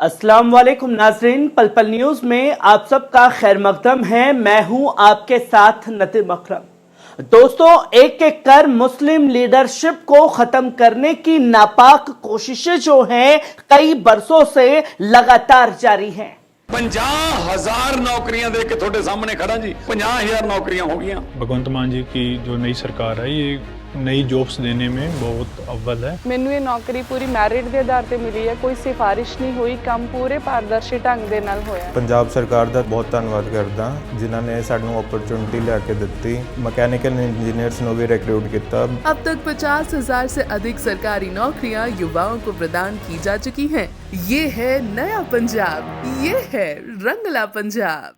अस्सलाम वालेकुम नाजरीन, पल पल न्यूज में आप सबका खैर मकदम है। मैं हूं आपके साथ नतीम अकरम। दोस्तों, एक एक कर मुस्लिम लीडरशिप को खत्म करने की नापाक कोशिशें जो हैं कई बरसों से लगातार जारी हैं। 50,000 नौकरियां दे के थोड़े सामने खड़ा जी, 50,000 नौकरियां हो गई। भगवंत मान जी की जो नई सरकार है ये नई जॉब्स देने में बहुत अव्वल है। ਮੈਨੂੰ ਇਹ ਨੌਕਰੀ ਪੂਰੀ ਮੈਰਿਟ ਦੇ ਆਧਾਰ ਤੇ ਮਿਲੀ ਹੈ, ਕੋਈ ਸਿਫਾਰਿਸ਼ ਨਹੀਂ ਹੋਈ, ਕੰਮ ਪੂਰੇ ਪਾਰਦਰਸ਼ੀ ਢੰਗ ਦੇ ਨਾਲ ਹੋਇਆ। ਪੰਜਾਬ ਸਰਕਾਰ ਦਾ ਬਹੁਤ ਧੰਨਵਾਦ ਕਰਦਾ ਜਿਨ੍ਹਾਂ ਨੇ ਸਾਨੂੰ ਓਪਰਚੁਨਿਟੀ ਲਿਆ ਕੇ ਦਿੱਤੀ। मैकेनिकल इंजीनियर्स ਨੂੰ भी रिक्रूट किया। अब तक 50,000 से अधिक सरकारी नौकरियां युवाओं को प्रदान की जा चुकी हैं। ये है नया पंजाब, ये है रंगला पंजाब।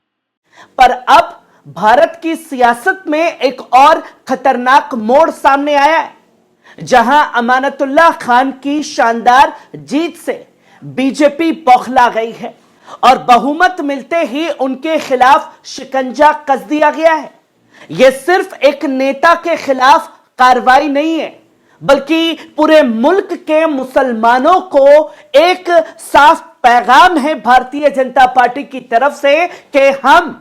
पर अब भारत की सियासत में एक और खतरनाक मोड़ सामने आया है, जहां अमानतुल्लाह खान की शानदार जीत से बीजेपी बौखला गई है और बहुमत मिलते ही उनके खिलाफ शिकंजा कस दिया गया है। यह सिर्फ एक नेता के खिलाफ कार्रवाई नहीं है, बल्कि पूरे मुल्क के मुसलमानों को एक साफ पैगाम है भारतीय जनता पार्टी की तरफ से कि हम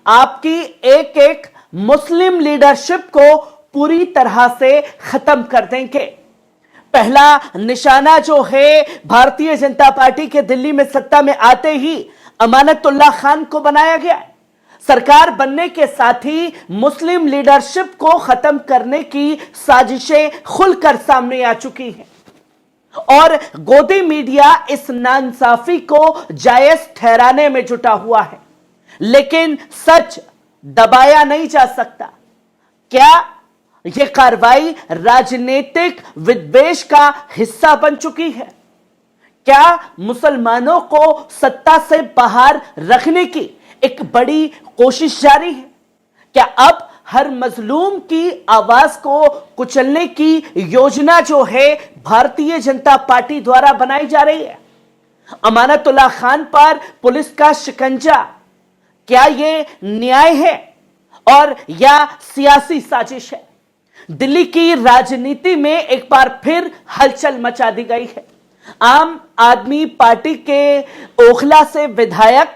आपकी एक एक मुस्लिम लीडरशिप को पूरी तरह से खत्म कर देंगे। पहला निशाना जो है भारतीय जनता पार्टी के दिल्ली में सत्ता में आते ही अमानतुल्लाह खान को बनाया गया है। सरकार बनने के साथ ही मुस्लिम लीडरशिप को खत्म करने की साजिशें खुलकर सामने आ चुकी हैं और गोदी मीडिया इस नाइंसाफी को जायज ठहराने में जुटा हुआ है, लेकिन सच दबाया नहीं जा सकता। क्या यह कार्रवाई राजनीतिक विद्वेष का हिस्सा बन चुकी है? क्या मुसलमानों को सत्ता से बाहर रखने की एक बड़ी कोशिश जारी है? क्या अब हर मजलूम की आवाज को कुचलने की योजना जो है भारतीय जनता पार्टी द्वारा बनाई जा रही है? अमानतुल्लाह खान पर पुलिस का शिकंजा, क्या यह न्याय है और या सियासी साजिश है? दिल्ली की राजनीति में एक बार फिर हलचल मचा दी गई है। आम आदमी पार्टी के ओखला से विधायक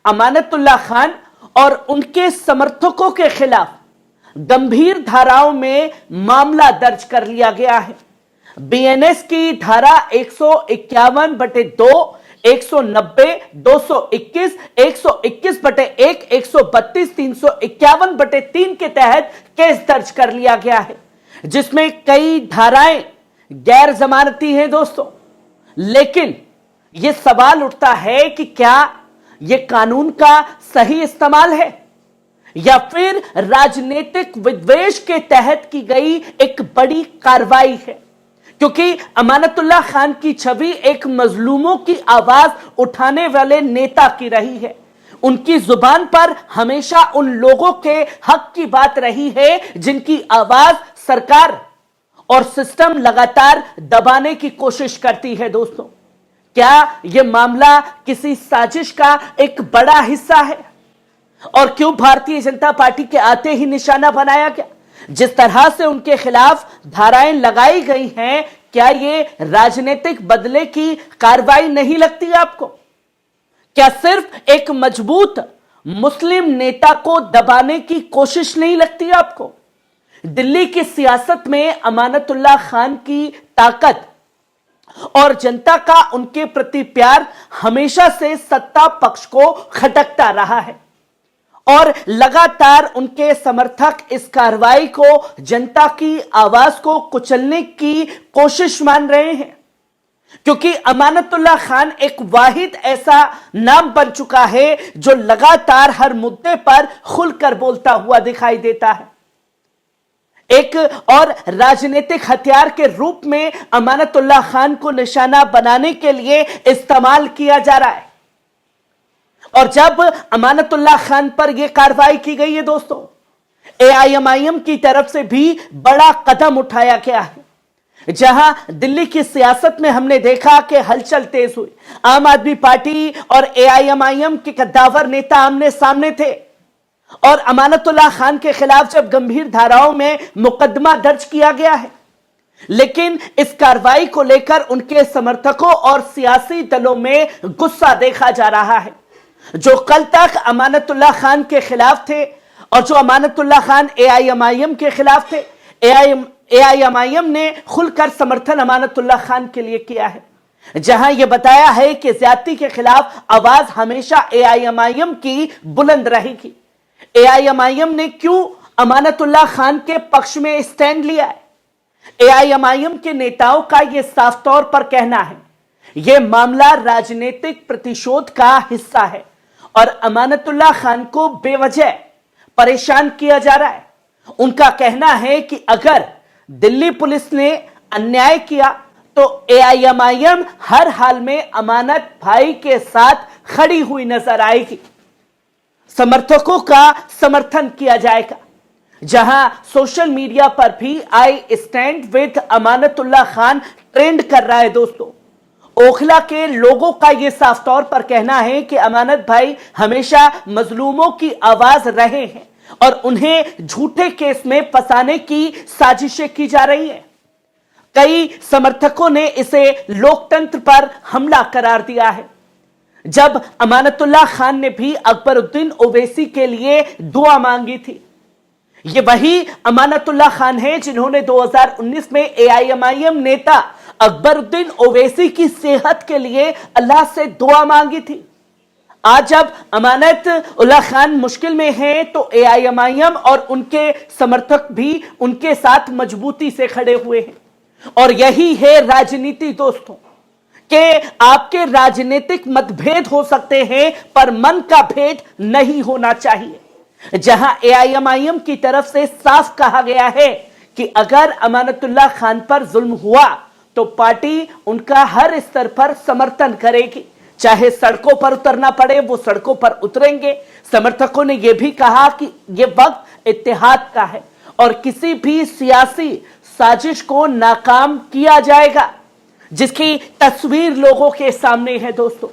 अमानतुल्लाह खान और उनके समर्थकों के खिलाफ गंभीर धाराओं में मामला दर्ज कर लिया गया है। बीएनएस की धारा 151/2, 190, 221, 121/1, 132, 351/3 के तहत केस दर्ज कर लिया गया है, जिसमें कई धाराएं गैर जमानती हैं दोस्तों। लेकिन यह सवाल उठता है कि क्या यह कानून का सही इस्तेमाल है या फिर राजनीतिक विद्वेष के तहत की गई एक बड़ी कार्रवाई है? क्योंकि अमानतुल्लाह खान की छवि एक मजलूमों की आवाज उठाने वाले नेता की रही है। उनकी जुबान पर हमेशा उन लोगों के हक की बात रही है जिनकी आवाज सरकार और सिस्टम लगातार दबाने की कोशिश करती है दोस्तों। क्या यह मामला किसी साजिश का एक बड़ा हिस्सा है? और क्यों भारतीय जनता पार्टी के आते ही निशाना बनाया गया? जिस तरह से उनके खिलाफ धाराएं लगाई गई हैं, क्या ये राजनीतिक बदले की कार्रवाई नहीं लगती आपको? क्या सिर्फ एक मजबूत मुस्लिम नेता को दबाने की कोशिश नहीं लगती आपको? दिल्ली की सियासत में अमानतुल्लाह खान की ताकत और जनता का उनके प्रति प्यार हमेशा से सत्ता पक्ष को खटकता रहा है और लगातार उनके समर्थक इस कार्रवाई को जनता की आवाज को कुचलने की कोशिश मान रहे हैं, क्योंकि अमानतुल्लाह खान एक वाहिद ऐसा नाम बन चुका है जो लगातार हर मुद्दे पर खुलकर बोलता हुआ दिखाई देता है। एक और राजनीतिक हथियार के रूप में अमानतुल्लाह खान को निशाना बनाने के लिए इस्तेमाल किया जा रहा है। और जब अमानतुल्लाह खान पर यह कार्रवाई की गई है दोस्तों, AIMIM की तरफ से भी बड़ा कदम उठाया गया है। जहां दिल्ली की सियासत में हमने देखा कि हलचल तेज हुई, आम आदमी पार्टी और AIMIM के कद्दावर नेता आमने सामने थे और अमानतुल्लाह खान के खिलाफ जब गंभीर धाराओं में मुकदमा दर्ज किया गया है, लेकिन इस कार्रवाई को लेकर उनके समर्थकों और सियासी दलों में गुस्सा देखा जा रहा है। जो कल तक अमानतुल्लाह खान के खिलाफ थे और जो अमानतुल्लाह खान एआईएमआईएम के खिलाफ थे, एआईएमआईएम ने खुलकर समर्थन अमानतुल्लाह खान के लिए किया है, जहां यह बताया है कि ज्यादती के खिलाफ आवाज हमेशा एआईएमआईएम की बुलंद रहेगी। एआईएमआईएम ने क्यों अमानतुल्लाह खान के पक्ष में स्टैंड लिया है? एआईएमआईएम के नेताओं का यह साफ तौर पर कहना है यह मामला राजनीतिक प्रतिशोध का हिस्सा है और अमानतुल्लाह खान को बेवजह परेशान किया जा रहा है। उनका कहना है कि अगर दिल्ली पुलिस ने अन्याय किया तो एआईएमआईएम हर हाल में अमानत भाई के साथ खड़ी हुई नजर आएगी। समर्थकों का समर्थन किया जाएगा। जहां सोशल मीडिया पर भी I stand with Amanatullah Khan trend कर रहा है दोस्तों। ओखला के लोगों का यह साफ तौर पर कहना है कि अमानत भाई हमेशा मजलूमों की आवाज रहे हैं और उन्हें झूठे केस में फंसाने की साजिशें की जा रही हैं। कई समर्थकों ने इसे लोकतंत्र पर हमला करार दिया है। जब अमानतुल्लाह खान ने भी अकबरुद्दीन ओवैसी के लिए दुआ मांगी थी, ये वही अमानतुल्लाह खान है जिन्होंने 2019 में एआईएमआईएम नेता अकबरुद्दीन ओवैसी की सेहत के लिए अल्लाह से दुआ मांगी थी। आज जब अमानतुल्लाह खान मुश्किल में हैं तो एआईएमआईएम और उनके समर्थक भी उनके साथ मजबूती से खड़े हुए हैं। और यही है राजनीति दोस्तों, कि आपके राजनीतिक मतभेद हो सकते हैं पर मन का भेद नहीं होना चाहिए। जहां एआईएमआईएम की तरफ से साफ कहा गया है कि अगर अमानतुल्लाह खान पर जुल्म हुआ तो पार्टी उनका हर स्तर पर समर्थन करेगी, चाहे सड़कों पर उतरना पड़े वो सड़कों पर उतरेंगे। समर्थकों ने यह भी कहा कि यह वक्त इत्तेहाद का है और किसी भी सियासी साजिश को नाकाम किया जाएगा, जिसकी तस्वीर लोगों के सामने है दोस्तों।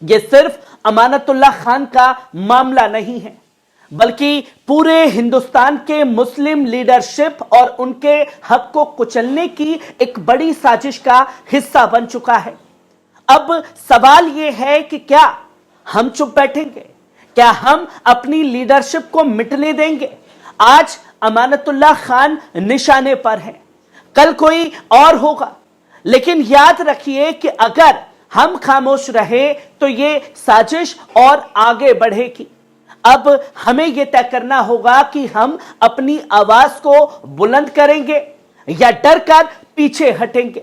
यह सिर्फ अमानतुल्लाह खान का मामला नहीं है, बल्कि पूरे हिंदुस्तान के मुस्लिम लीडरशिप और उनके हक को कुचलने की एक बड़ी साजिश का हिस्सा बन चुका है। अब सवाल यह है कि क्या हम चुप बैठेंगे? क्या हम अपनी लीडरशिप को मिटने देंगे? आज अमानतुल्लाह खान निशाने पर है, कल कोई और होगा, लेकिन याद रखिए कि अगर हम खामोश रहे तो ये साजिश और आगे बढ़ेगी। अब हमें यह तय करना होगा कि हम अपनी आवाज को बुलंद करेंगे या डर कर पीछे हटेंगे,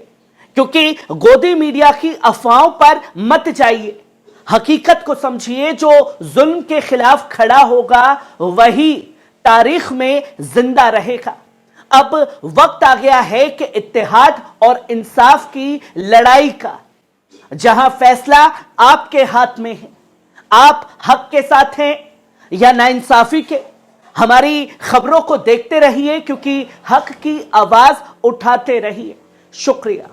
क्योंकि गोदी मीडिया की अफवाहों पर मत जाइए। हकीकत को समझिए। जो जुल्म के खिलाफ खड़ा होगा वही तारीख में जिंदा रहेगा। अब वक्त आ गया है कि इत्तेहाद और इंसाफ की लड़ाई का, जहां फैसला आपके हाथ में है। आप हक के साथ हैं या नाइंसाफी के? हमारी खबरों को देखते रहिए, क्योंकि हक की आवाज उठाते रहिए। शुक्रिया।